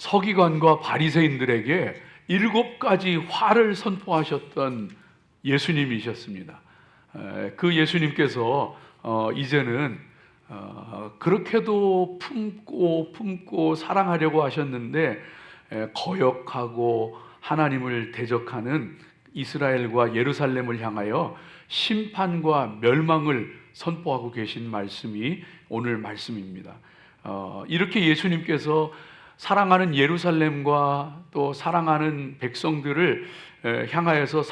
서기관과 바리새인들에게 7가지 화를 선포하셨던 예수님이셨습니다. 그 예수님께서 이제는 그렇게도 품고 사랑하려고 하셨는데 거역하고 하나님을 대적하는 이스라엘과 예루살렘을 향하여 심판과 멸망을 선포하고 계신 말씀이 오늘 말씀입니다. 이렇게 예수님께서 사랑하는 예루살렘과 또 사랑하는 백성들을 향하여서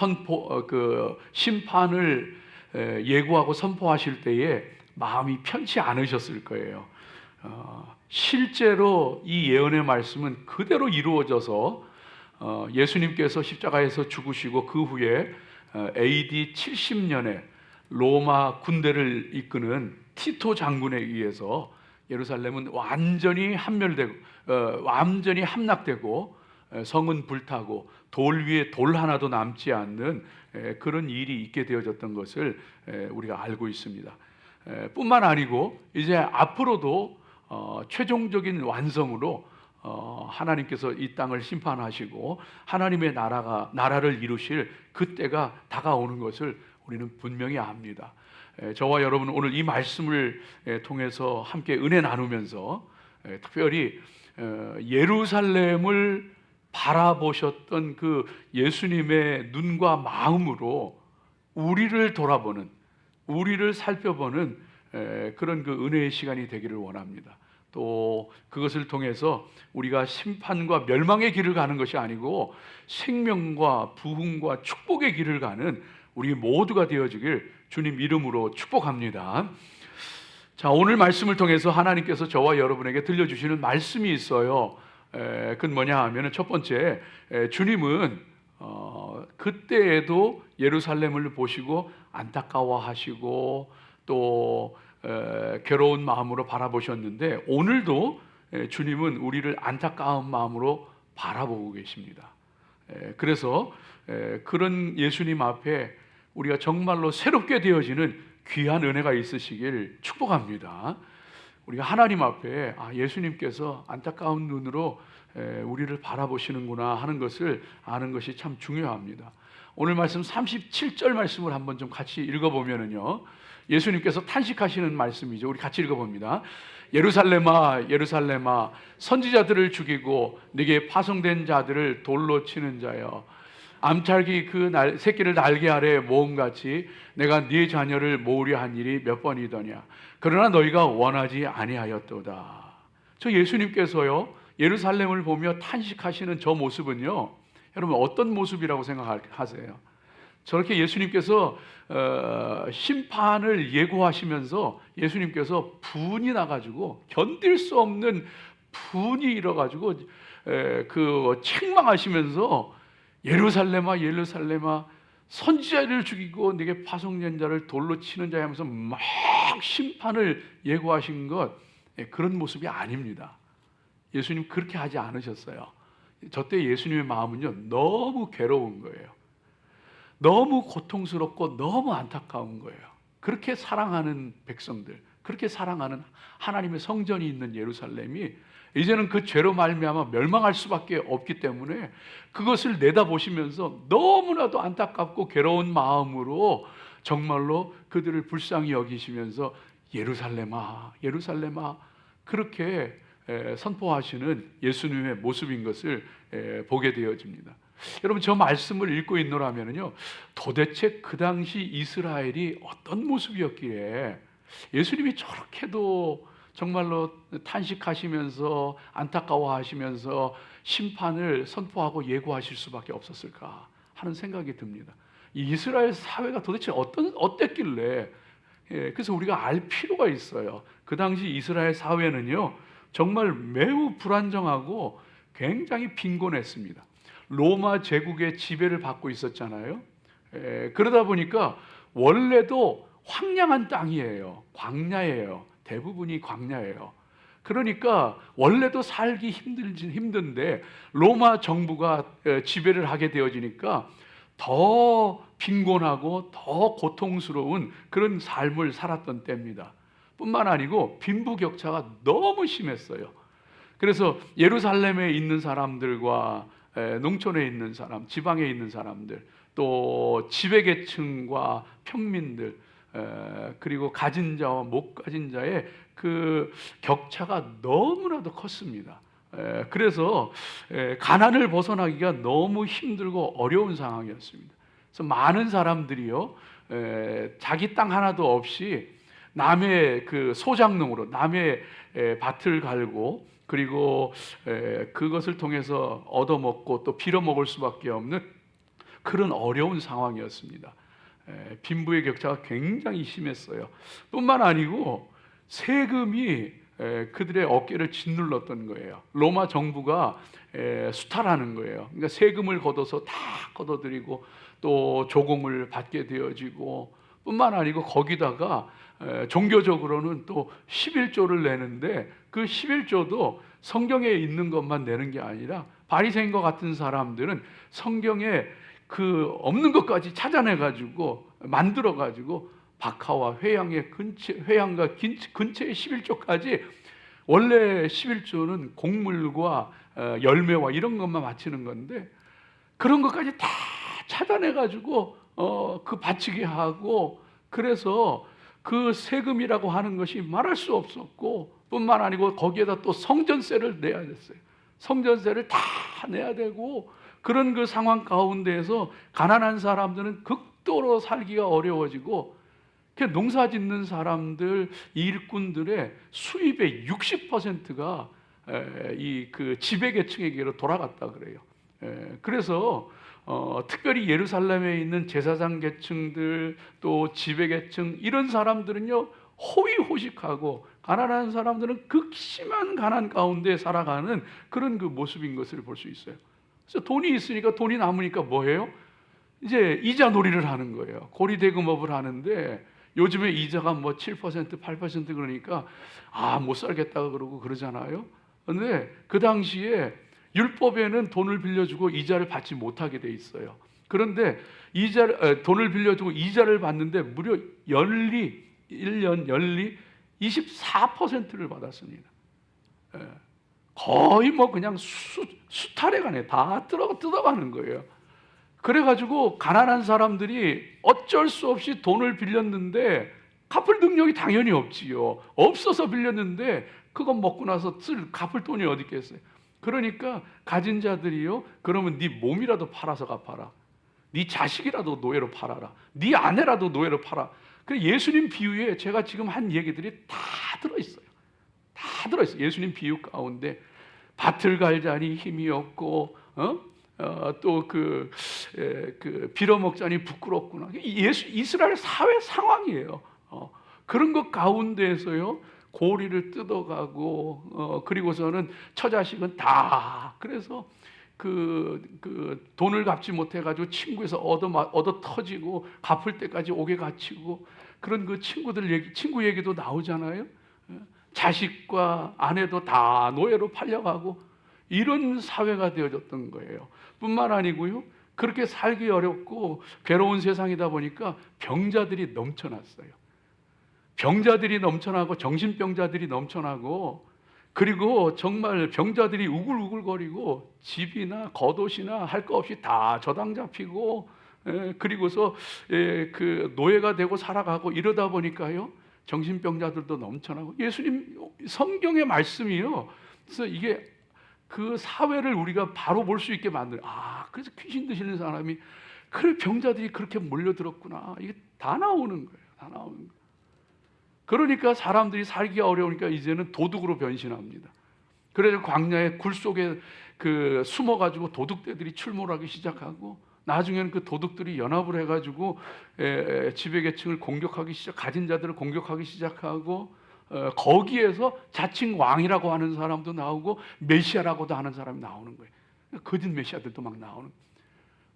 심판을 예고하고 선포하실 때에 마음이 편치 않으셨을 거예요. 실제로 이 예언의 말씀은 그대로 이루어져서 예수님께서 십자가에서 죽으시고 그 후에 AD 70년에 로마 군대를 이끄는 티토 장군에 의해서 예루살렘은 완전히 완전히 함락되고 성은 불타고 돌 위에 돌 하나도 남지 않는 그런 일이 있게 되어졌던 것을 우리가 알고 있습니다. 뿐만 아니고 이제 앞으로도 최종적인 완성으로 하나님께서 이 땅을 심판하시고 하나님의 나라를 이루실 그때가 다가오는 것을 우리는 분명히 압니다. 저와 여러분 오늘 이 말씀을 통해서 함께 은혜 나누면서 특별히 예루살렘을 바라보셨던 그 예수님의 눈과 마음으로 우리를 돌아보는, 우리를 살펴보는 그런 그 은혜의 시간이 되기를 원합니다. 또 그것을 통해서 우리가 심판과 멸망의 길을 가는 것이 아니고 생명과 부흥과 축복의 길을 가는 우리 모두가 되어지길 주님 이름으로 축복합니다. 자, 오늘 말씀을 통해서 하나님께서 저와 여러분에게 들려주시는 말씀이 있어요. 그건 뭐냐 하면 첫 번째, 주님은 그때에도 예루살렘을 보시고 안타까워하시고 또 괴로운 마음으로 바라보셨는데 오늘도 주님은 우리를 안타까운 마음으로 바라보고 계십니다. 그래서 그런 예수님 앞에 우리가 정말로 새롭게 되어지는 귀한 은혜가 있으시길 축복합니다. 우리가 하나님 앞에 예수님께서 안타까운 눈으로 우리를 바라보시는구나 하는 것을 아는 것이 참 중요합니다. 오늘 말씀 37절 말씀을 한번 좀 같이 읽어보면요, 예수님께서 탄식하시는 말씀이죠. 우리 같이 읽어봅니다. 예루살렘아 예루살렘아 선지자들을 죽이고 네게 파송된 자들을 돌로 치는 자여, 암탉이 그 새끼를 날개 아래 모음같이 내가 네 자녀를 모으려 한 일이 몇 번이더냐. 그러나 너희가 원하지 아니하였도다. 저 예수님께서요 예루살렘을 보며 탄식하시는 저 모습은요, 여러분 어떤 모습이라고 생각하세요? 저렇게 예수님께서 심판을 예고하시면서 예수님께서 분이 나가지고 견딜 수 없는 분이 일어가지고 그 책망하시면서 예루살렘아 예루살렘아 선지자를 죽이고 네게 파송된 자를 돌로 치는 자야 하면서 막 심판을 예고하신 것, 그런 모습이 아닙니다. 예수님 그렇게 하지 않으셨어요. 저때 예수님의 마음은요 너무 괴로운 거예요. 너무 고통스럽고 너무 안타까운 거예요. 그렇게 사랑하는 백성들, 그렇게 사랑하는 하나님의 성전이 있는 예루살렘이 이제는 그 죄로 말미암아 멸망할 수밖에 없기 때문에 그것을 내다보시면서 너무나도 안타깝고 괴로운 마음으로 정말로 그들을 불쌍히 여기시면서 예루살렘아 예루살렘아 그렇게 선포하시는 예수님의 모습인 것을 보게 되어집니다. 여러분 저 말씀을 읽고 있노라면요, 도대체 그 당시 이스라엘이 어떤 모습이었기에 예수님이 저렇게도 정말로 탄식하시면서 안타까워하시면서 심판을 선포하고 예고하실 수밖에 없었을까 하는 생각이 듭니다. 이 이스라엘 사회가 도대체 어땠길래, 그래서 우리가 알 필요가 있어요. 그 당시 이스라엘 사회는요 정말 매우 불안정하고 굉장히 빈곤했습니다. 로마 제국의 지배를 받고 있었잖아요. 그러다 보니까 원래도 황량한 땅이에요. 광야예요. 대부분이 광야예요. 그러니까 원래도 살기 힘든데 로마 정부가 지배를 하게 되어지니까 더 빈곤하고 더 고통스러운 그런 삶을 살았던 때입니다. 뿐만 아니고 빈부격차가 너무 심했어요. 그래서 예루살렘에 있는 사람들과 농촌에 있는 사람, 지방에 있는 사람들, 또 지배계층과 평민들, 그리고 가진 자와 못 가진 자의 그 격차가 너무나도 컸습니다. 그래서 가난을 벗어나기가 너무 힘들고 어려운 상황이었습니다. 그래서 많은 사람들이요, 자기 땅 하나도 없이 남의 그 소작농으로 남의 밭을 갈고, 그리고 그것을 통해서 얻어먹고 또 빌어먹을 수밖에 없는 그런 어려운 상황이었습니다. 빈부의 격차가 굉장히 심했어요. 뿐만 아니고 세금이 그들의 어깨를 짓눌렀던 거예요. 로마 정부가 수탈하는 거예요. 그러니까 세금을 걷어서 다 걷어들이고 또 조공을 받게 되어지고, 뿐만 아니고 거기다가 종교적으로는 또 11조를 내는데, 그 11조도 성경에 있는 것만 내는 게 아니라 바리새인과 같은 사람들은 성경에 그 없는 것까지 찾아내가지고 만들어가지고 박하와 회양의 회양과 근처의 11조까지, 원래 11조는 곡물과 열매와 이런 것만 바치는 건데 그런 것까지 다 찾아내가지고 그 바치게 하고, 그래서 그 세금이라고 하는 것이 말할 수 없었고, 뿐만 아니고 거기에다 또 성전세를 내야 됐어요. 성전세를 다 내야 되고, 그런 그 상황 가운데에서 가난한 사람들은 극도로 살기가 어려워지고, 농사 짓는 사람들, 일꾼들의 수입의 60%가 이 그 지배계층에게로 돌아갔다 그래요. 그래서 특별히 예루살렘에 있는 제사장 계층들, 또 지배계층, 이런 사람들은요 호의호식하고, 가난한 사람들은 극심한 가난 가운데 살아가는 그런 그 모습인 것을 볼 수 있어요. 그래서 돈이 있으니까, 돈이 남으니까 뭐해요? 이제 이자 놀이를 하는 거예요. 고리대금업을 하는데 요즘에 이자가 뭐 7%, 8% 그러니까 못 살겠다 그러고 그러잖아요. 그런데 그 당시에 율법에는 돈을 빌려주고 이자를 받지 못하게 돼 있어요. 그런데 돈을 빌려주고 이자를 받는데 무려 1년 연리 24%를 받았습니다. 거의 뭐 그냥 수탈에 가네. 다 뜯어가는 거예요. 그래가지고 가난한 사람들이 어쩔 수 없이 돈을 빌렸는데 갚을 능력이 당연히 없지요. 없어서 빌렸는데 그건 먹고 나서 갚을 돈이 어디 있겠어요. 그러니까 가진 자들이요, 그러면 네 몸이라도 팔아서 갚아라. 네 자식이라도 노예로 팔아라. 네 아내라도 노예로 팔아. 그 예수님 비유에 제가 지금 한 얘기들이 다 들어있어요. 다 들어있어요. 예수님 비유 가운데 밭을 갈자니 힘이 없고 또 빌어먹자니 부끄럽구나. 이스라엘 사회 상황이에요. 그런 것 가운데에서요 고리를 뜯어가고, 그리고서는 처자식은 다, 그래서 그 돈을 갚지 못해가지고 친구에서 얻어 터지고 갚을 때까지 옥에 갇히고, 그런 그 친구 얘기도 나오잖아요. 자식과 아내도 다 노예로 팔려가고, 이런 사회가 되어졌던 거예요. 뿐만 아니고요, 그렇게 살기 어렵고 괴로운 세상이다 보니까 병자들이 넘쳐났어요. 병자들이 넘쳐나고 정신병자들이 넘쳐나고, 그리고 정말 병자들이 우글우글거리고 집이나 겉옷이나 할 거 없이 다 저당 잡히고, 그리고서 그 노예가 되고 살아가고, 이러다 보니까요 정신병자들도 넘쳐나고, 예수님 성경의 말씀이요, 그래서 이게 그 사회를 우리가 바로 볼 수 있게 만들어요. 그래서 귀신 드시는 사람이, 그래 병자들이 그렇게 몰려들었구나, 이게 다 나오는 거예요. 다 나오는 거예요. 그러니까 사람들이 살기가 어려우니까 이제는 도둑으로 변신합니다. 그래서 광야의 굴 속에 숨어가지고 도둑들이 출몰하기 시작하고, 나중에는 그 도둑들이 연합을 해가지고 지배계층을 공격하기 가진 자들을 공격하기 시작하고, 거기에서 자칭 왕이라고 하는 사람도 나오고 메시아라고도 하는 사람이 나오는 거예요. 거짓 메시아들도 막 나오는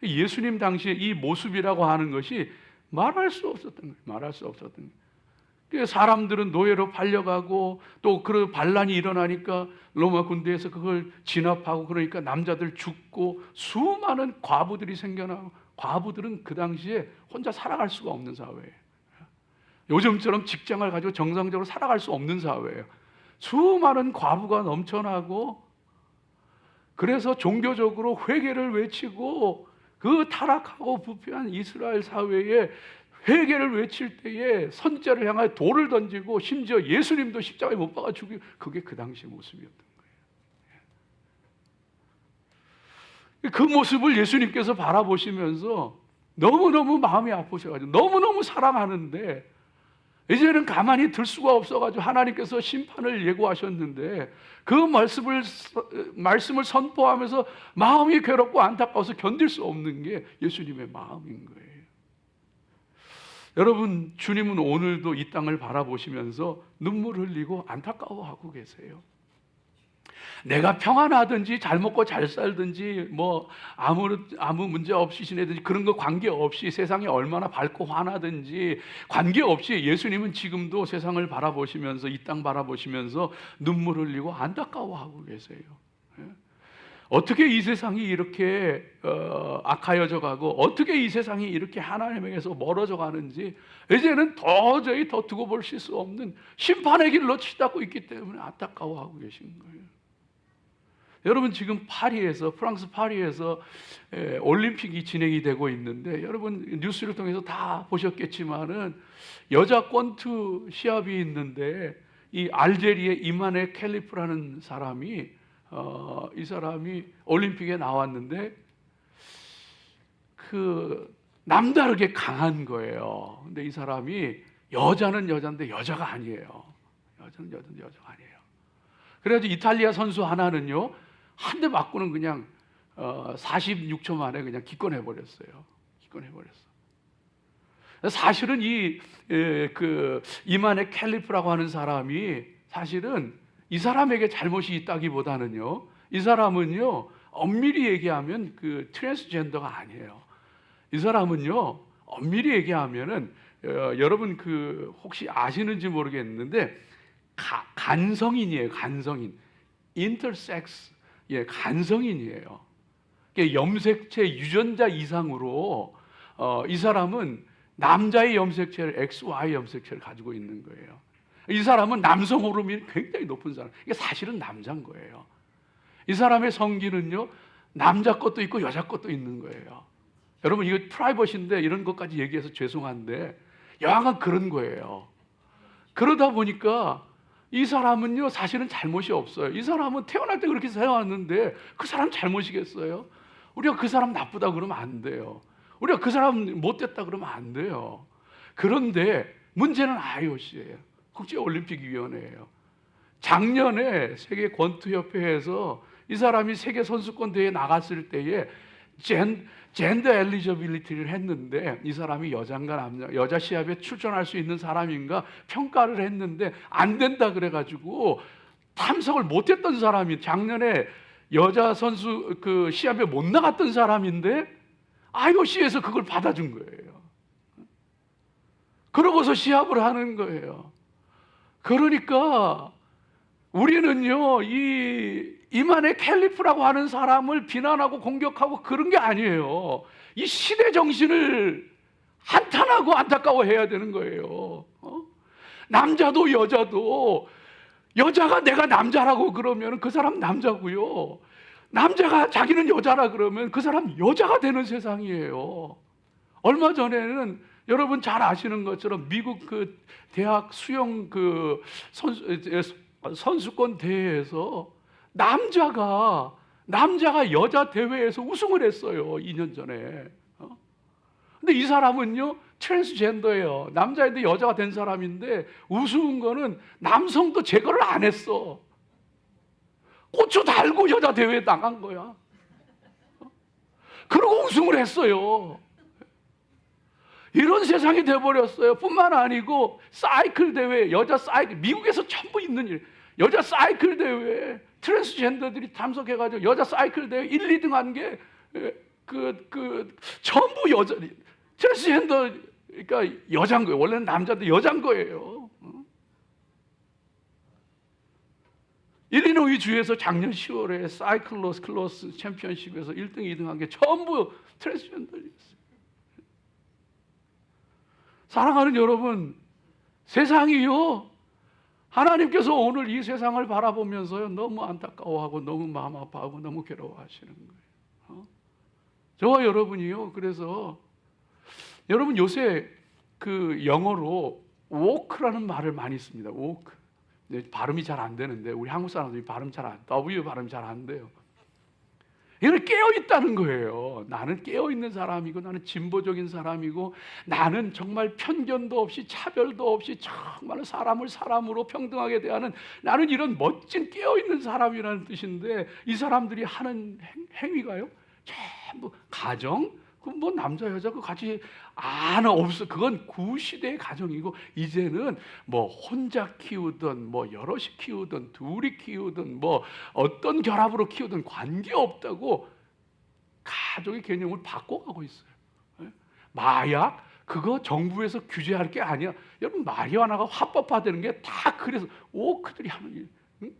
거예요. 예수님 당시에 이 모습이라고 하는 것이 말할 수 없었던 거예요. 말할 수 없었던 거예요. 사람들은 노예로 팔려가고, 또 그런 반란이 일어나니까 로마 군대에서 그걸 진압하고, 그러니까 남자들 죽고 수많은 과부들이 생겨나고, 과부들은 그 당시에 혼자 살아갈 수가 없는 사회예요. 요즘처럼 직장을 가지고 정상적으로 살아갈 수 없는 사회예요. 수많은 과부가 넘쳐나고, 그래서 종교적으로 회개를 외치고 그 타락하고 부패한 이스라엘 사회에 회개를 외칠 때에 선지자를 향하여 돌을 던지고 심지어 예수님도 십자가에 못 박아 죽이고, 그게 그 당시의 모습이었던 거예요. 그 모습을 예수님께서 바라보시면서 너무너무 마음이 아프셔가지고 너무너무 사랑하는데 이제는 가만히 들 수가 없어가지고 하나님께서 심판을 예고하셨는데 그 말씀을 선포하면서 마음이 괴롭고 안타까워서 견딜 수 없는 게 예수님의 마음인 거예요. 여러분, 주님은 오늘도 이 땅을 바라보시면서 눈물 흘리고 안타까워하고 계세요. 내가 평안하든지 잘 먹고 잘 살든지 뭐 아무 문제 없이 지내든지 그런 거 관계없이, 세상이 얼마나 밝고 환하든지 관계없이 예수님은 지금도 세상을 바라보시면서, 이 땅 바라보시면서 눈물 흘리고 안타까워하고 계세요. 어떻게 이 세상이 이렇게 악하여져 가고 어떻게 이 세상이 이렇게 하나님에게서 멀어져 가는지 이제는 도저히 더 두고 볼 수 없는 심판의 길로 치닫고 있기 때문에 안타까워하고 계신 거예요. 여러분, 지금 프랑스 파리에서 올림픽이 진행이 되고 있는데, 여러분 뉴스를 통해서 다 보셨겠지만은 여자 권투 시합이 있는데 이 알제리의 이마네 캘리프라는 사람이 이 사람이 올림픽에 나왔는데 그 남다르게 강한 거예요. 근데 이 사람이 여자는 여자인데 여자가 아니에요. 여자는 여자인데 여자가 아니에요. 그래가지고 이탈리아 선수 하나는요, 한 대 맞고는 그냥 46초 만에 그냥 기권해버렸어요. 사실은 그 이마네 캘리프라고 하는 사람이 사실은 이 사람에게 잘못이 있다기보다는요, 이 사람은요 엄밀히 얘기하면 그 트랜스젠더가 아니에요. 이 사람은요 엄밀히 얘기하면은 여러분 그 혹시 아시는지 모르겠는데 간성인이에요. 간성인, 인터섹스, 간성인이에요. 염색체 유전자 이상으로 이 사람은 남자의 염색체를 XY 염색체를 가지고 있는 거예요. 이 사람은 남성 호르몬이 굉장히 높은 사람. 이게 사실은 남자인 거예요. 이 사람의 성기는요 남자 것도 있고 여자 것도 있는 거예요. 여러분, 이거 프라이버시인데 이런 것까지 얘기해서 죄송한데 여하간 그런 거예요. 그러다 보니까 이 사람은요 사실은 잘못이 없어요. 이 사람은 태어날 때 그렇게 태어났는데 그 사람 잘못이겠어요? 우리가 그 사람 나쁘다 그러면 안 돼요. 우리가 그 사람 못됐다 그러면 안 돼요. 그런데 문제는 IOC예요. 국제올림픽위원회예요. 작년에 세계 권투협회에서 이 사람이 세계 선수권 대회에 나갔을 때에 젠더 엘리저빌리티를 했는데, 이 사람이 여자인가 남자, 여자 시합에 출전할 수 있는 사람인가 평가를 했는데 안 된다 그래가지고 참석을 못했던 사람이, 작년에 여자 선수 그 시합에 못 나갔던 사람인데 IOC에서 그걸 받아준 거예요. 그러고서 시합을 하는 거예요. 그러니까 우리는요 이 이마네 캘리프라고 하는 사람을 비난하고 공격하고 그런 게 아니에요. 이 시대 정신을 한탄하고 안타까워해야 되는 거예요. 남자도 여자도, 여자가 내가 남자라고 그러면 그 사람 남자고요, 남자가 자기는 여자라 그러면 그 사람 여자가 되는 세상이에요. 얼마 전에는 여러분 잘 아시는 것처럼 미국 그 대학 수영 그 선수권 대회에서 남자가 여자 대회에서 우승을 했어요. 2년 전에. 근데 이 사람은요 트랜스젠더예요. 남자인데 여자가 된 사람인데 우승한 거는 남성도 제거를 안 했어. 고추 달고 여자 대회에 나간 거야. 그러고 우승을 했어요. 이런 세상이 돼버렸어요. 뿐만 아니고 사이클 대회, 여자 사이클, 미국에서 전부 있는 일, 여자 사이클 대회 트랜스젠더들이 참석해가지고 여자 사이클 대회 1, 2등 한 게 전부 여자, 트랜스젠더, 그러니까 여자인 거예요. 원래는 남자인데 여자인 거예요. 일리노이 주에서 작년 10월에 사이클로스 챔피언십에서 1등, 2등 한 게 전부 트랜스젠더였어요. 사랑하는 여러분, 세상이요 하나님께서 오늘 이 세상을 바라보면서요, 너무 안타까워하고 너무 마음 아파하고 너무 괴로워하시는 거예요. 저와 여러분이요, 그래서 여러분 요새 그 영어로 walk라는 말을 많이 씁니다. walk. 발음이 잘 안 되는데 우리 한국 사람들이 W 발음 잘 안 돼요. 이거는 깨어있다는 거예요. 나는 깨어있는 사람이고, 나는 진보적인 사람이고, 나는 정말 편견도 없이 차별도 없이 정말 사람을 사람으로 평등하게 대하는, 나는 이런 멋진 깨어있는 사람이라는 뜻인데, 이 사람들이 하는 행위가요, 전부 가정, 뭐 남자 여자 그 같이 없어. 그건 구시대의 가정이고, 이제는 뭐 혼자 키우든 뭐 여럿이 키우든 둘이 키우든 뭐 어떤 결합으로 키우든 관계없다고 가족의 개념을 바꿔가고 있어요. 마약 그거 정부에서 규제할 게 아니야. 여러분, 마리화나가 합법화되는 게 다 그래서 오크들이 하는 일.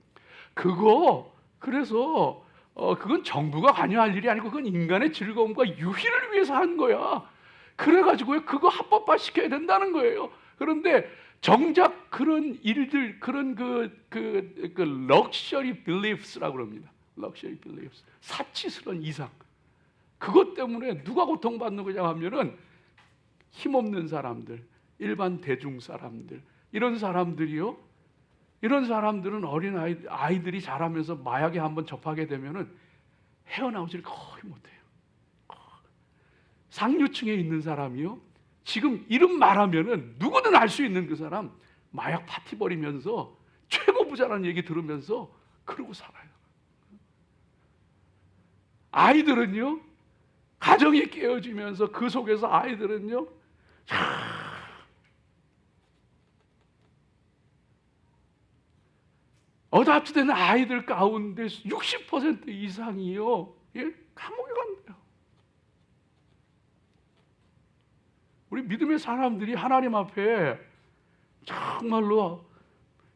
그거 그래서 그건 정부가 관여할 일이 아니고 그건 인간의 즐거움과 유희를 위해서 한 거야. 그래가지고 그거 합법화 시켜야 된다는 거예요. 그런데 정작 그런 일들, 그런 그 럭셔리 빌리프스라고 그럽니다. 럭셔리 빌리프스, 사치스러운 이상. 그것 때문에 누가 고통받는 거냐 하면은 힘없는 사람들, 일반 대중 사람들, 이런 사람들이요. 이런 사람들은 어린 아이들이 자라면서 마약에 한번 접하게 되면은 헤어나오지를 거의 못해요. 상류층에 있는 사람이요, 지금 이름 말하면은 누구든 알 수 있는 그 사람, 마약 파티 벌이면서 최고 부자라는 얘기 들으면서 그러고 살아요. 아이들은요, 가정이 깨어지면서 그 속에서 아이들은요, 어답트된 아이들 가운데 60% 이상이요, 감옥에 간대요. 우리 믿음의 사람들이 하나님 앞에 정말로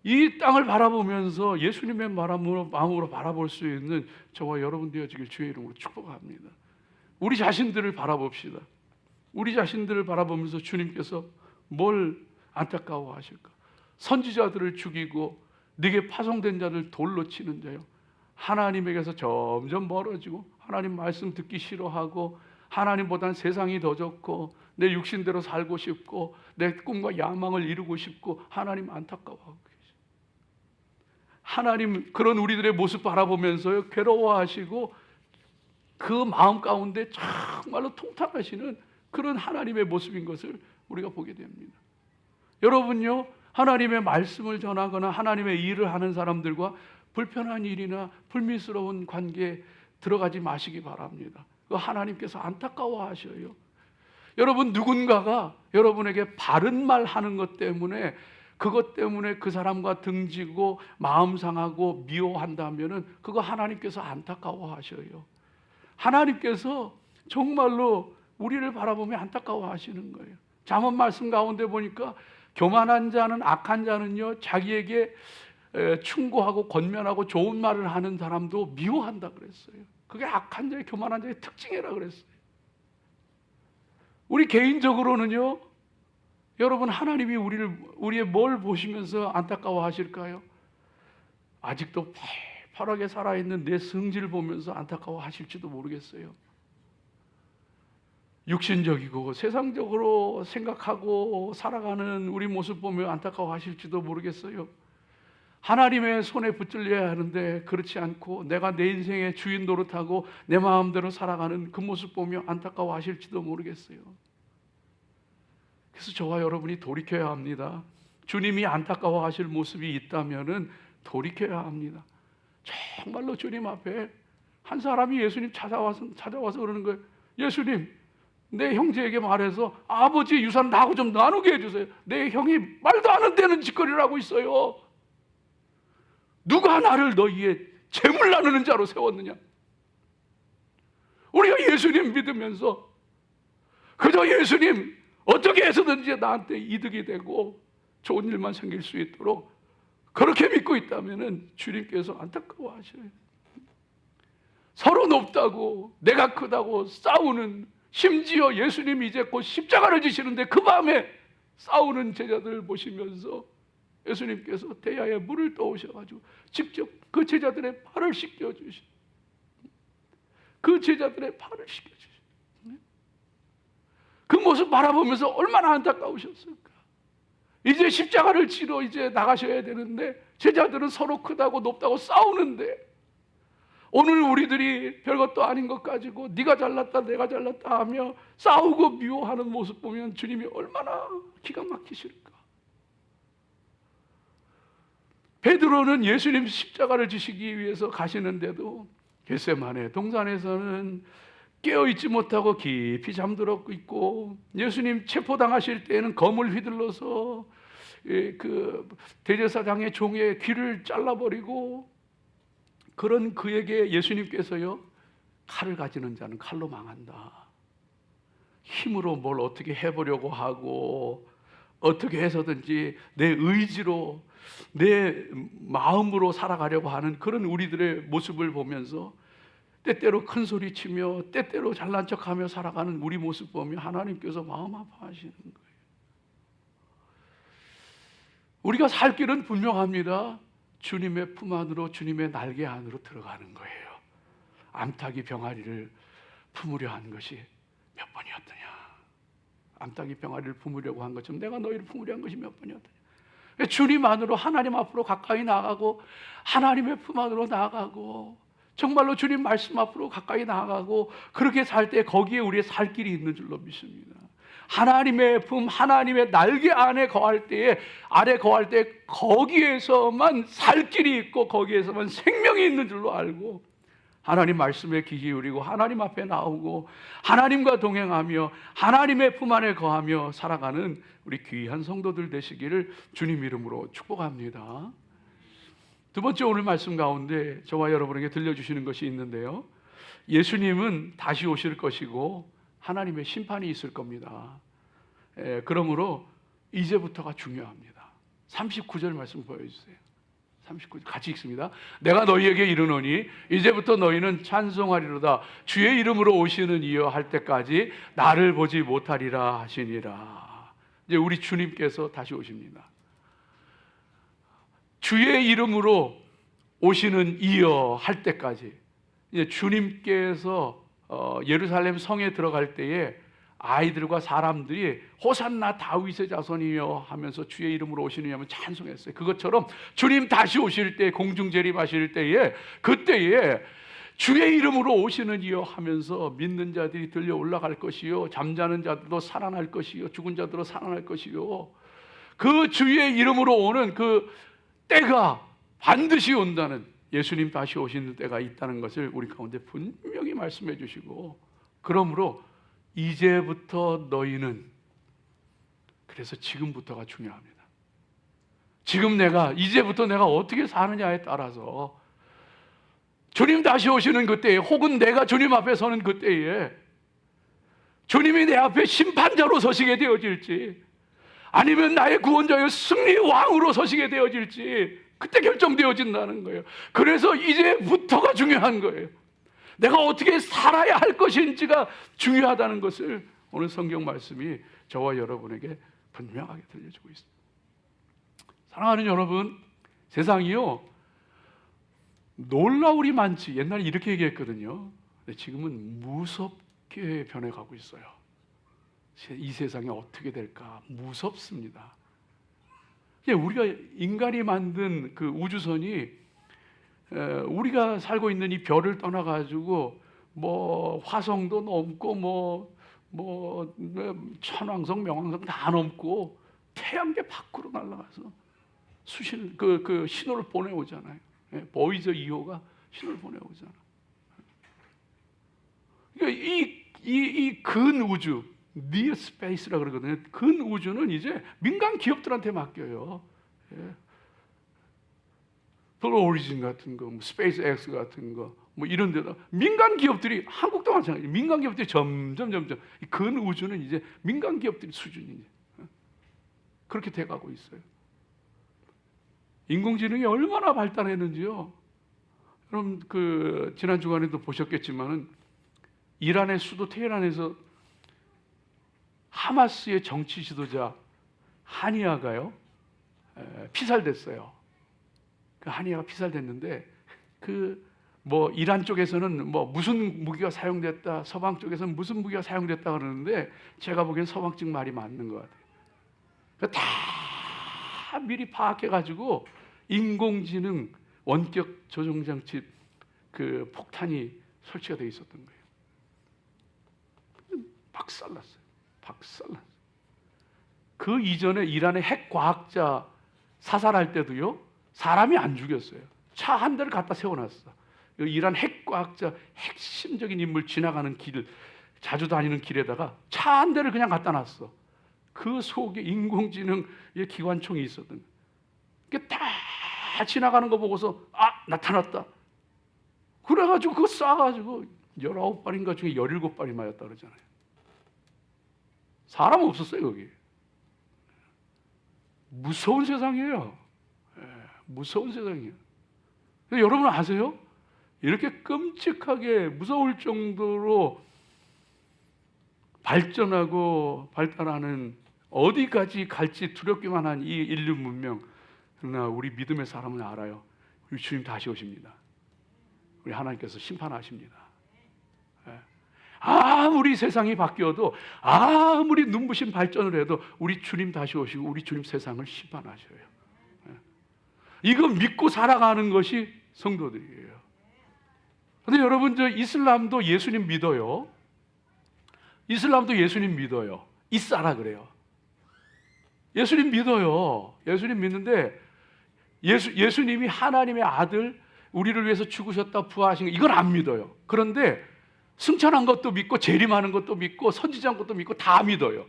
이 땅을 바라보면서 예수님의 마음으로 바라볼 수 있는 저와 여러분 되어지길 주의 이름으로 축복합니다. 우리 자신들을 바라봅시다. 우리 자신들을 바라보면서 주님께서 뭘 안타까워하실까? 선지자들을 죽이고 네게 파송된 자를 돌로 치는 자요, 하나님에게서 점점 멀어지고 하나님 말씀 듣기 싫어하고 하나님보다는 세상이 더 좋고 내 육신대로 살고 싶고 내 꿈과 야망을 이루고 싶고 하나님 안타까워하고 계십니다. 하나님 그런 우리들의 모습 바라보면서요, 괴로워하시고 그 마음 가운데 정말로 통탄하시는 그런 하나님의 모습인 것을 우리가 보게 됩니다. 여러분요, 하나님의 말씀을 전하거나 하나님의 일을 하는 사람들과 불편한 일이나 불미스러운 관계에 들어가지 마시기 바랍니다. 하나님께서 안타까워하셔요. 여러분, 누군가가 여러분에게 바른 말 하는 것 때문에, 그것 때문에 그 사람과 등지고 마음 상하고 미워한다면은 그거 하나님께서 안타까워하셔요. 하나님께서 정말로 우리를 바라보며 안타까워하시는 거예요. 잠언 말씀 가운데 보니까 교만한 자는, 악한 자는요, 자기에게 충고하고 권면하고 좋은 말을 하는 사람도 미워한다 그랬어요. 그게 악한 자의, 교만한 자의 특징이라 그랬어요. 우리 개인적으로는요, 여러분, 하나님이 우리의 뭘 보시면서 안타까워하실까요? 아직도 팔팔하게 살아있는 내 성질을 보면서 안타까워하실지도 모르겠어요. 육신적이고 세상적으로 생각하고 살아가는 우리 모습 보며 안타까워하실지도 모르겠어요. 하나님의 손에 붙들려야 하는데 그렇지 않고 내가 내 인생의 주인 노릇하고 내 마음대로 살아가는 그 모습 보며 안타까워하실지도 모르겠어요. 그래서 저와 여러분이 돌이켜야 합니다. 주님이 안타까워하실 모습이 있다면은 돌이켜야 합니다. 정말로 주님 앞에 한 사람이 예수님 찾아와서 그러는 거예요. 예수님, 내 형제에게 말해서 아버지 유산 나하고 좀 나누게 해주세요. 내 형이 말도 안 되는 짓거리를 하고 있어요. 누가 나를 너희의 재물 나누는 자로 세웠느냐? 우리가 예수님 믿으면서 그저 예수님 어떻게 해서든지 나한테 이득이 되고 좋은 일만 생길 수 있도록 그렇게 믿고 있다면 주님께서 안타까워하셔요. 서로 높다고 내가 크다고 싸우는, 심지어 예수님이 이제 곧 십자가를 지시는데 그 밤에 싸우는 제자들을 보시면서 예수님께서 대야에 물을 떠오셔가지고 직접 그 제자들의 발을 씻겨주신, 그 제자들의 발을 씻겨주신 그 모습 바라보면서 얼마나 안타까우셨을까. 이제 십자가를 지러 이제 나가셔야 되는데 제자들은 서로 크다고 높다고 싸우는데, 오늘 우리들이 별것도 아닌 것 가지고 네가 잘났다 내가 잘났다 하며 싸우고 미워하는 모습 보면 주님이 얼마나 기가 막히실까. 베드로는 예수님 십자가를 지시기 위해서 가시는데도 겟세마네 동산에서는 깨어있지 못하고 깊이 잠들었고 있고, 예수님 체포당하실 때에는 검을 휘둘러서 그 대제사장의 종의 귀를 잘라버리고, 그런 그에게 예수님께서요, 칼을 가지는 자는 칼로 망한다, 힘으로 뭘 어떻게 해보려고 하고 어떻게 해서든지 내 의지로 내 마음으로 살아가려고 하는 그런 우리들의 모습을 보면서 때때로 큰 소리 치며 때때로 잘난 척하며 살아가는 우리 모습 보며 하나님께서 마음 아파하시는 거예요. 우리가 살 길은 분명합니다. 주님의 품 안으로, 주님의 날개 안으로 들어가는 거예요. 암탉이 병아리를 품으려 한 것이 몇 번이었더냐. 암탉이 병아리를 품으려고 한 것처럼 내가 너희를 품으려 한 것이 몇 번이었더냐. 주님 안으로, 하나님 앞으로 가까이 나가고 하나님의 품 안으로 나가고 정말로 주님 말씀 앞으로 가까이 나가고 그렇게 살 때 거기에 우리의 살 길이 있는 줄로 믿습니다. 하나님의 품, 하나님의 날개 안에 거할 때에, 아래 거할 때 거기에서만 살 길이 있고 거기에서만 생명이 있는 줄로 알고 하나님 말씀에 귀 기울이고 하나님 앞에 나오고 하나님과 동행하며 하나님의 품 안에 거하며 살아가는 우리 귀한 성도들 되시기를 주님 이름으로 축복합니다. 두 번째, 오늘 말씀 가운데 저와 여러분에게 들려주시는 것이 있는데요, 예수님은 다시 오실 것이고 하나님의 심판이 있을 겁니다. 그러므로 이제부터가 중요합니다. 39절 말씀 보여주세요. 39절 같이 읽습니다. 내가 너희에게 이르노니 이제부터 너희는 찬송하리로다. 주의 이름으로 오시는 이여 할 때까지 나를 보지 못하리라 하시니라. 이제 우리 주님께서 다시 오십니다. 주의 이름으로 오시는 이여 할 때까지, 이제 주님께서 예루살렘 성에 들어갈 때에 아이들과 사람들이 호산나 다윗의 자손이여 하면서 주의 이름으로 오시느냐 하면 찬송했어요. 그것처럼 주님 다시 오실 때, 공중 재림하실 때에, 그때에 주의 이름으로 오시는 이여 하면서 믿는 자들이 들려 올라갈 것이요, 잠자는 자들도 살아날 것이요, 죽은 자들도 살아날 것이요, 그 주의 이름으로 오는 그 때가 반드시 온다는, 예수님 다시 오시는 때가 있다는 것을 우리 가운데 분명히 말씀해 주시고, 그러므로 이제부터 너희는, 그래서 지금부터가 중요합니다. 지금 이제부터 내가 어떻게 사느냐에 따라서 주님 다시 오시는 그때에, 혹은 내가 주님 앞에 서는 그때에 주님이 내 앞에 심판자로 서시게 되어질지, 아니면 나의 구원자여 승리의 왕으로 서시게 되어질지 그때 결정되어진다는 거예요. 그래서 이제부터가 중요한 거예요. 내가 어떻게 살아야 할 것인지가 중요하다는 것을 오늘 성경 말씀이 저와 여러분에게 분명하게 들려주고 있습니다. 사랑하는 여러분, 세상이요 놀라울이 많지, 옛날에 이렇게 얘기했거든요. 근데 지금은 무섭게 변해가고 있어요. 이 세상이 어떻게 될까 무섭습니다. 우리가 인간이 만든 그 우주선이 우리가 살고 있는 이 별을 떠나가지고 뭐 화성도 넘고 뭐 천왕성, 명왕성 다 넘고 태양계 밖으로 날아가서 그 신호를 보내오잖아요. 보이저 2호가 신호를 보내오잖아요. 그러니까 이 근 우주, 니어 스페이스라 그러거든요. 근 우주는 이제 민간 기업들한테 맡겨요. 블루 오리진 같은 거, 스페이스 X 같은 거, 뭐 이런 데다 민간 기업들이, 한국도 마찬가지예요. 민간 기업들이 점점 근 우주는 이제 민간 기업들의 수준이 그렇게 돼가고 있어요. 인공지능이 얼마나 발달했는지요. 여러분 지난 주간에도 보셨겠지만은 이란의 수도 테헤란에서 하마스의 정치 지도자 하니아가요, 피살됐어요. 그 한이아가 피살됐는데 이란 쪽에서는 무슨 무기가 사용됐다, 서방 쪽에서는 무슨 무기가 사용됐다 그러는데 제가 보기엔 서방 측 말이 맞는 것 같아요. 그러니까 다 미리 파악해가지고 인공지능 원격 조종장치 폭탄이 설치가 되어 있었던 거예요. 박살났어요. 그 이전에 이란의 핵 과학자 사살할 때도요, 사람이 안 죽였어요. 차 한 대를 갖다 세워놨어. 이란 핵 과학자 핵심적인 인물 지나가는 길, 자주 다니는 길에다가 차 한 대를 그냥 갖다 놨어. 그 속에 인공지능의 기관총이 있었던 거예요. 그게 다 지나가는 거 보고서 나타났다. 그래가지고 그거 쏴가지고 19발인가 중에 17발이 맞았다 그러잖아요. 사람 없었어요 거기. 무서운 세상이에요. 무서운 세상이에요. 여러분 아세요? 이렇게 끔찍하게 무서울 정도로 발전하고 발달하는, 어디까지 갈지 두렵기만 한 이 인류 문명, 그러나 우리 믿음의 사람은 알아요. 우리 주님 다시 오십니다. 우리 하나님께서 심판하십니다. 아무리 세상이 바뀌어도, 아무리 눈부신 발전을 해도 우리 주님 다시 오시고 우리 주님 세상을 심판하셔요. 이거 믿고 살아가는 것이 성도들이에요. 근데 여러분, 이슬람도 예수님 믿어요. 이슬람도 예수님 믿어요. 이사라 그래요. 예수님 믿어요. 예수님 믿는데 예수님이 하나님의 아들, 우리를 위해서 죽으셨다 부활하신 거, 이건 안 믿어요. 그런데 승천한 것도 믿고 재림하는 것도 믿고 선지자인 것도 믿고 다 믿어요.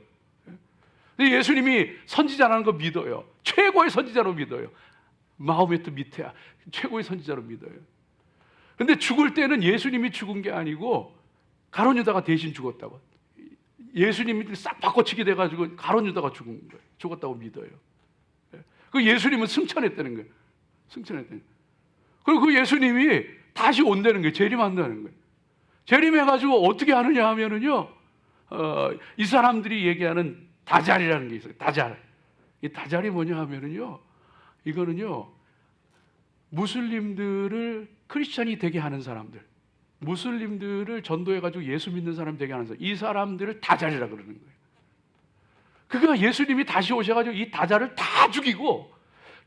근데 예수님이 선지자라는 거 믿어요. 최고의 선지자로 믿어요. 마호메트 밑에야 최고의 선지자로 믿어요. 근데 죽을 때는 예수님이 죽은 게 아니고 가룟 유다가 대신 죽었다고. 예수님이 싹 바꿔치기 돼가지고 가룟 유다가 죽은 거예요. 죽었다고 믿어요. 그 예수님은 승천했다는 거예요. 승천했다는 거예요. 그리고 그 예수님이 다시 온다는 거예요. 재림한다는 거예요. 재림해가지고 어떻게 하느냐 하면은요, 이 사람들이 얘기하는 다잘이라는 게 있어요. 다잘. 이 다잘이 뭐냐 하면은요, 이거는요, 무슬림들을 크리스천이 되게 하는 사람들, 무슬림들을 전도해가지고 예수 믿는 사람 되게 하는 사람, 이 사람들을 다잘이라 그러는 거예요. 그러니까 예수님이 다시 오셔가지고 이 다잘을 다 죽이고,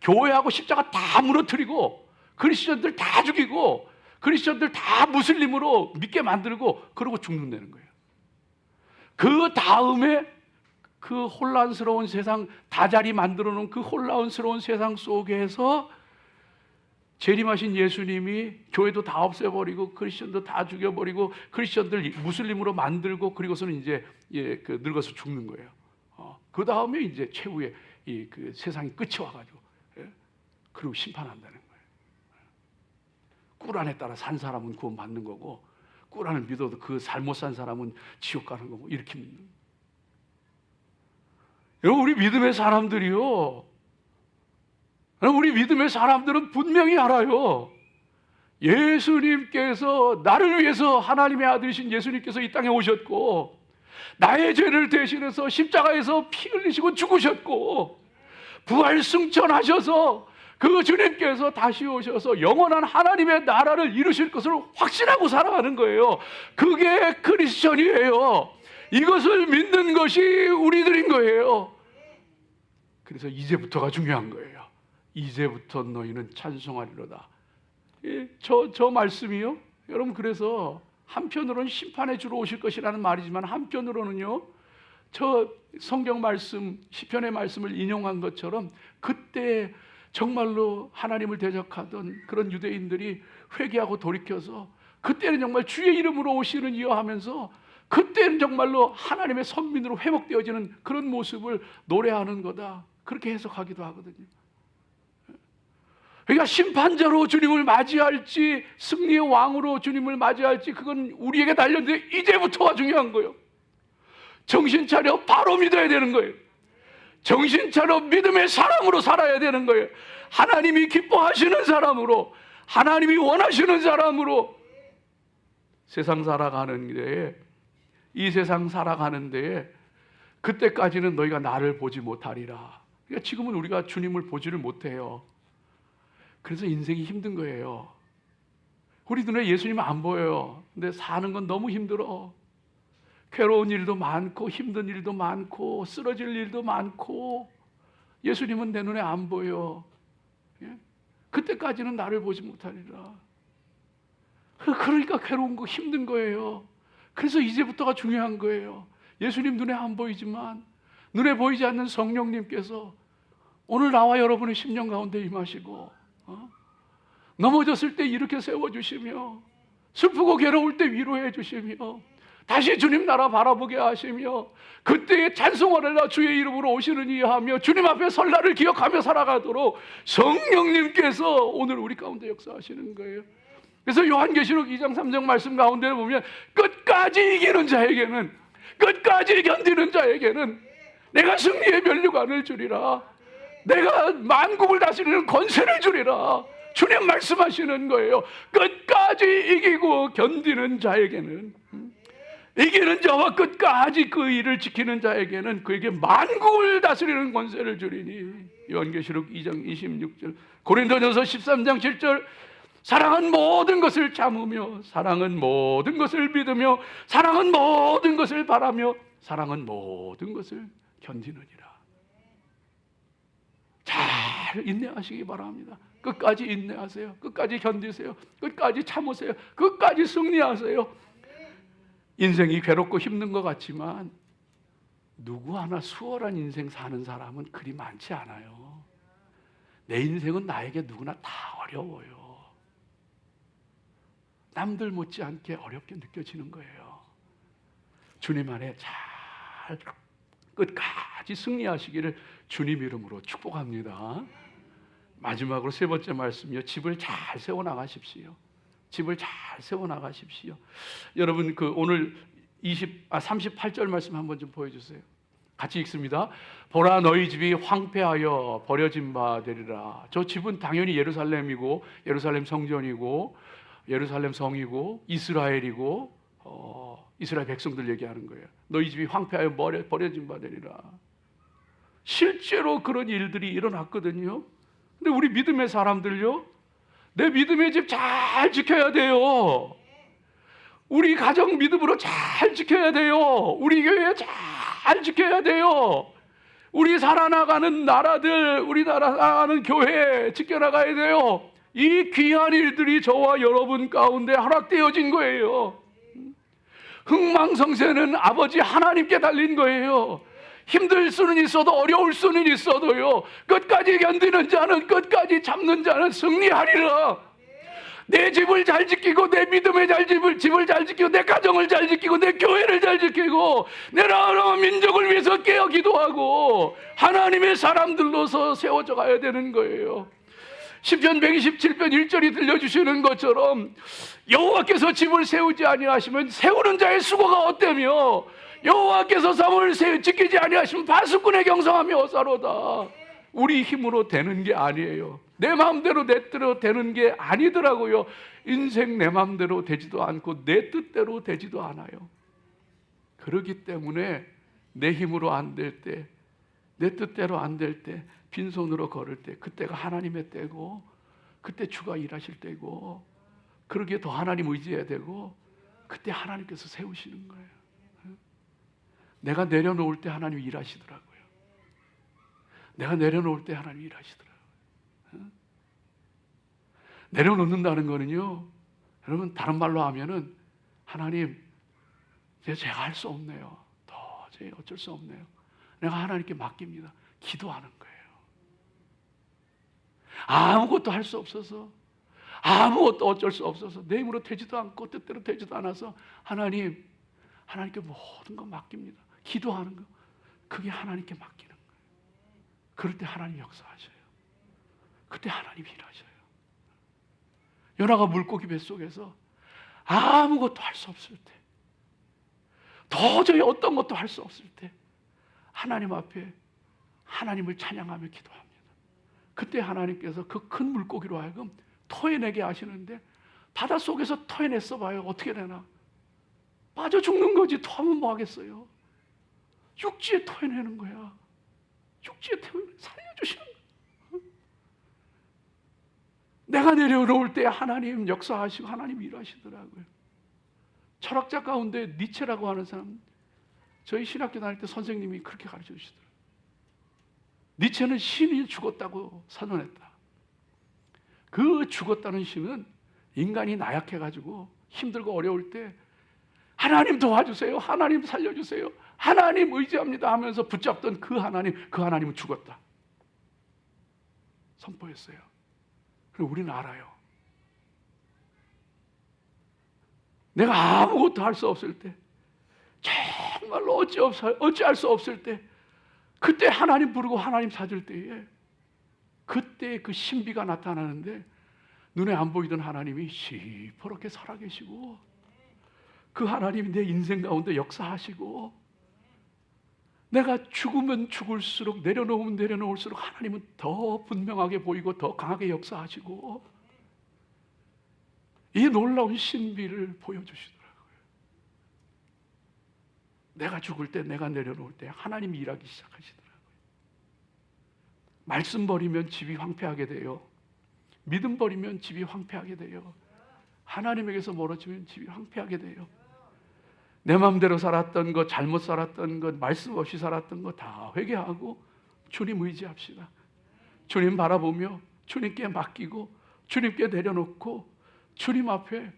교회하고 십자가 다 무너뜨리고, 크리스천들 다 죽이고, 크리스천들 다 무슬림으로 믿게 만들고, 그러고 죽는다는 거예요. 그 다음에 그 혼란스러운 세상, 다잘이 만들어 놓은 그 혼란스러운 세상 속에서 재림하신 예수님이 교회도 다 없애버리고 크리스천도 다 죽여버리고 크리스천들 무슬림으로 만들고, 그리고서는 이제 늙어서 죽는 거예요. 그 다음에 이제 최후의 그 세상이 끝이 와가지고, 그리고 심판한다는 거예요. 꾸란에 따라 산 사람은 구원 받는 거고, 꾸란을 믿어도 그 잘못 산 사람은 지옥 가는 거고, 이렇게 믿는 거예요. 여러분, 우리 믿음의 사람들이요, 우리 믿음의 사람들은 분명히 알아요. 예수님께서 나를 위해서, 하나님의 아들이신 예수님께서 이 땅에 오셨고, 나의 죄를 대신해서 십자가에서 피 흘리시고 죽으셨고, 부활 승천하셔서 그 주님께서 다시 오셔서 영원한 하나님의 나라를 이루실 것을 확신하고 살아가는 거예요. 그게 크리스천이에요. 이것을 믿는 것이 우리들인 거예요. 그래서 이제부터가 중요한 거예요. 이제부터 너희는 찬송하리로다. 저 말씀이요, 여러분, 그래서 한편으로는 심판에 주러 오실 것이라는 말이지만, 한편으로는요, 저 성경 말씀, 시편의 말씀을 인용한 것처럼 그때 정말로 하나님을 대적하던 그런 유대인들이 회개하고 돌이켜서, 그때는 정말 주의 이름으로 오시는 이여 하면서, 그때는 정말로 하나님의 선민으로 회복되어지는 그런 모습을 노래하는 거다, 그렇게 해석하기도 하거든요. 그러니까 심판자로 주님을 맞이할지 승리의 왕으로 주님을 맞이할지, 그건 우리에게 달렸는데 이제부터가 중요한 거예요. 정신 차려 바로 믿어야 되는 거예요. 정신 차려 믿음의 사람으로 살아야 되는 거예요. 하나님이 기뻐하시는 사람으로, 하나님이 원하시는 사람으로 세상 살아가는 데에, 이 세상 살아가는 데에 그때까지는 너희가 나를 보지 못하리라. 그러니까 지금은 우리가 주님을 보지를 못해요. 그래서 인생이 힘든 거예요. 우리 눈에 예수님은 안 보여요. 근데 사는 건 너무 힘들어. 괴로운 일도 많고 힘든 일도 많고 쓰러질 일도 많고 예수님은 내 눈에 안 보여. 예? 그때까지는 나를 보지 못하리라. 그러니까 괴로운 거 힘든 거예요. 그래서 이제부터가 중요한 거예요. 예수님 눈에 안 보이지만 눈에 보이지 않는 성령님께서 오늘 나와 여러분의 심령 가운데 임하시고 넘어졌을 때 이렇게 세워주시며 슬프고 괴로울 때 위로해 주시며 다시 주님 나라 바라보게 하시며 그때의 찬송하리라 주의 이름으로 오시느니 하며 주님 앞에 설날을 기억하며 살아가도록 성령님께서 오늘 우리 가운데 역사하시는 거예요. 그래서 요한계시록 2장 3장 말씀 가운데 보면 끝까지 이기는 자에게는, 끝까지 견디는 자에게는 내가 승리의 면류관을 주리라, 내가 만국을 다스리는 권세를 주리라, 주님 말씀하시는 거예요. 끝까지 이기고 견디는 자에게는, 이기는 자와 끝까지 그 일을 지키는 자에게는 그에게 만국을 다스리는 권세를 주리니. 요한계시록 2장 26절, 고린도전서 13장 7절, 사랑은 모든 것을 참으며 사랑은 모든 것을 믿으며 사랑은 모든 것을 바라며 사랑은 모든 것을 견디느니라. 잘 인내하시기 바랍니다. 끝까지 인내하세요. 끝까지 견디세요. 끝까지 참으세요. 끝까지 승리하세요. 인생이 괴롭고 힘든 것 같지만 누구 하나 수월한 인생 사는 사람은 그리 많지 않아요. 내 인생은 나에게 누구나 다 어려워요. 남들 못지않게 어렵게 느껴지는 거예요. 주님 안에 잘 끝까지 승리하시기를 주님 이름으로 축복합니다. 마지막으로 세 번째 말씀이요, 집을 잘 세워나가십시오. 집을 잘 세워나가십시오. 여러분 오늘 38절 말씀 한번 좀 보여주세요. 같이 읽습니다. 보라, 너희 집이 황폐하여 버려진 바 되리라. 저 집은 당연히 예루살렘이고 예루살렘 성전이고 예루살렘 성이고 이스라엘이고 이스라엘 백성들 얘기하는 거예요. 너희 집이 황폐하여 버려진 바 되리라. 실제로 그런 일들이 일어났거든요. 근데 우리 믿음의 사람들요, 내 믿음의 집 잘 지켜야 돼요. 우리 가정 믿음으로 잘 지켜야 돼요. 우리 교회 잘 지켜야 돼요. 우리 살아나가는 나라들, 우리 살아나가는 교회 지켜나가야 돼요. 이 귀한 일들이 저와 여러분 가운데 허락되어진 거예요. 흥망성쇠는 아버지 하나님께 달린 거예요. 힘들 수는 있어도 어려울 수는 있어도요, 끝까지 견디는 자는, 끝까지 참는 자는 승리하리라. 내 집을 잘 지키고 내 믿음의 집을 잘 지키고 내 가정을 잘 지키고 내 교회를 잘 지키고 내 나라 민족을 위해서 깨어 기도하고 하나님의 사람들로서 세워져 가야 되는 거예요. 시편 127편 1절이 들려주시는 것처럼 여호와께서 집을 세우지 아니하시면 세우는 자의 수고가 어때며 여호와께서 성을 지키지 아니하시면 파수꾼의 경성함이 어사로다. 우리 힘으로 되는 게 아니에요. 내 마음대로 내 뜻대로 되는 게 아니더라고요. 인생 내 마음대로 되지도 않고 내 뜻대로 되지도 않아요. 그렇기 때문에 내 힘으로 안 될 때, 내 뜻대로 안 될 때, 빈손으로 걸을 때, 그때가 하나님의 때고, 그때 주가 일하실 때고, 그러기에 더 하나님 의지해야 되고, 그때 하나님께서 세우시는 거예요. 내가 내려놓을 때 하나님이 일하시더라고요. 내가 내려놓을 때 하나님이 일하시더라고요. 내려놓는다는 거는요, 여러분 다른 말로 하면은 하나님, 제가 할 수 없네요. 도저히 어쩔 수 없네요. 내가 하나님께 맡깁니다. 기도하는 거예요. 아무것도 할 수 없어서, 아무것도 어쩔 수 없어서, 내 힘으로 되지도 않고 뜻대로 되지도 않아서 하나님께 모든 거 맡깁니다. 기도하는 거, 그게 하나님께 맡기는 거예요. 그럴 때 하나님 역사하셔요. 그때 하나님이 일하셔요. 요나가 물고기 뱃속에서 아무것도 할 수 없을 때, 도저히 어떤 것도 할 수 없을 때 하나님 앞에 하나님을 찬양하며 기도합니다. 그때 하나님께서 그 큰 물고기로 하여금 토해내게 하시는데, 바닷속에서 토해냈어 봐요. 어떻게 되나? 빠져 죽는 거지. 토하면 뭐 하겠어요? 육지에 토해내는 거야. 육지에 태워 살려주시는 거예요. 내가 내려놓을 때 하나님 역사하시고 하나님 일하시더라고요. 철학자 가운데 니체라고 하는 사람, 저희 신학교 다닐 때 선생님이 그렇게 가르쳐 주시더라고요. 니체는 신이 죽었다고 선언했다. 그 죽었다는 신은 인간이 나약해가지고 힘들고 어려울 때 하나님 도와주세요, 하나님 살려주세요, 하나님 의지합니다 하면서 붙잡던 그 하나님은 죽었다 선포했어요. 그리고 우리는 알아요. 내가 아무것도 할 수 없을 때, 정말로 어찌할 수 없을 때, 그때 하나님 부르고 하나님 찾을 때에 그때 그 신비가 나타나는데, 눈에 안 보이던 하나님이 시퍼렇게 살아계시고 그 하나님이 내 인생 가운데 역사하시고, 내가 죽으면 죽을수록 내려놓으면 내려놓을수록 하나님은 더 분명하게 보이고 더 강하게 역사하시고, 이 놀라운 신비를 보여주시더라고요. 내가 죽을 때, 내가 내려놓을 때 하나님이 일하기 시작하시더라고요. 말씀 버리면 집이 황폐하게 돼요. 믿음 버리면 집이 황폐하게 돼요. 하나님에게서 멀어지면 집이 황폐하게 돼요. 내 마음대로 살았던 것, 잘못 살았던 것, 말씀 없이 살았던 것 다 회개하고 주님 의지합시다. 주님 바라보며 주님께 맡기고 주님께 내려놓고 주님 앞에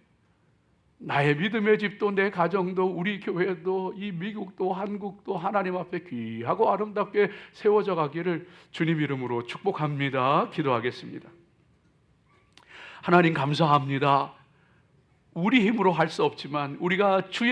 나의 믿음의 집도, 내 가정도, 우리 교회도, 이 미국도 한국도 하나님 앞에 귀하고 아름답게 세워져 가기를 주님 이름으로 축복합니다. 기도하겠습니다. 하나님 감사합니다. 우리 힘으로 할 수 없지만 우리가 주의